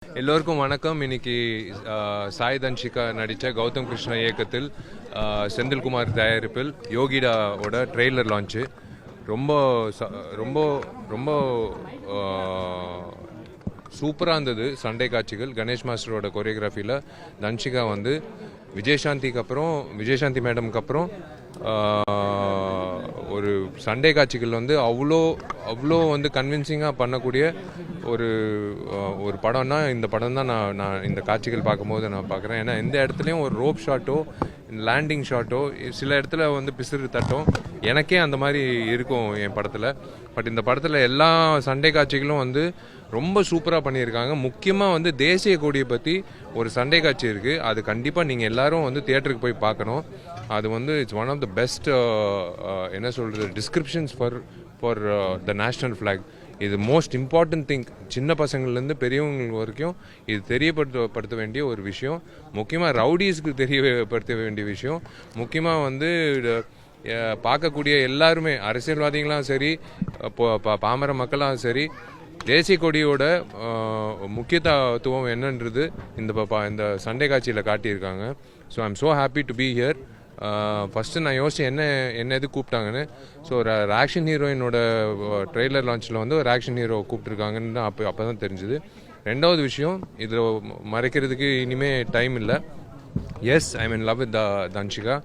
எல்லோருக்கும் வணக்கம். இன்னைக்கு சாய் தன்ஷிகா நடித்த கௌதம் கிருஷ்ணா இயக்கத்தில் செந்தில்குமார் தயாரிப்பில் யோகிடாவோட ட்ரெய்லர் லான்ச்சு. ரொம்ப ரொம்ப ரொம்ப சூப்பராக இருந்தது. சண்டே காட்சிகள் கணேஷ் மாஸ்டரோட கொரியோகிராஃபியில் தன்ஷிகா வந்து விஜயசாந்தி மேடம்க்கு அப்புறம் ஒரு சண்டே காட்சிகள் வந்து அவ்வளோ வந்து கன்வின்சிங்காக பண்ணக்கூடிய ஒரு படம்னா இந்த படம் தான் நான் இந்த காட்சிகள் பார்க்கும்போது நான் பார்க்குறேன். ஏன்னா எந்த இடத்துலையும் ஒரு ரோப் ஷாட்டோ லேண்டிங் ஷாட்டோ சில இடத்துல வந்து பிசிறு தட்டும் எனக்கே அந்த மாதிரி இருக்கும் என் படத்தில். பட் இந்த படத்தில் எல்லா சண்டே காட்சிகளும் வந்து ரொம்ப சூப்பராக பண்ணியிருக்காங்க. முக்கியமாக வந்து தேசிய கொடியை பற்றி ஒரு சண்டே காட்சி இருக்குது. அது கண்டிப்பாக நீங்கள் எல்லாரும் வந்து தியேட்டருக்கு போய் பார்க்கணும். அது வந்து it's one of the best என்ன சொல்கிறது descriptions for the national flag. இது மோஸ்ட் இம்பார்ட்டன்ட் திங். சின்ன பசங்கள்லேருந்து பெரியவங்க வரைக்கும் இது தெரியப்படுத்த வேண்டிய ஒரு விஷயம். முக்கியமாக ரவுடிஸ்க்கு தெரியப்படுத்த வேண்டிய விஷயம். முக்கியமாக வந்து பார்க்கக்கூடிய எல்லாருமே அரசியல்வாதிகளாம் சரி பாமர மக்களாகவும் சரி தேசிய கொடியோட முக்கியத்துவம் என்னன்றது இந்த சண்டே காட்சியில் காட்டியிருக்காங்க. So I am so happy to be here. First நான் யோசித்தேன் என்ன எது கூப்பிட்டாங்கன்னு. ஸோ ஒரு ஆக்ஷன் ஹீரோயினோட ட்ரெய்லர் லான்ச்சில் வந்து ஒரு ஆக்ஷன் ஹீரோ கூப்பிட்ருக்காங்கன்னு அப்போ தான் தெரிஞ்சுது. ரெண்டாவது விஷயம், இதில் மறைக்கிறதுக்கு இனிமேல் டைம் இல்லை. Yes, I am in love with Dhanshika.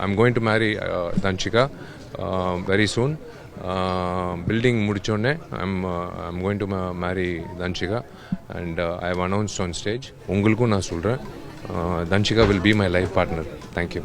I'm going to marry Dhanshika very soon. Building முடித்தோடனே I'm going to marry Dhanshika and I have announced on stage. உங்களுக்கும் நான் சொல்கிறேன், Dhanshika will be my life partner. Thank you.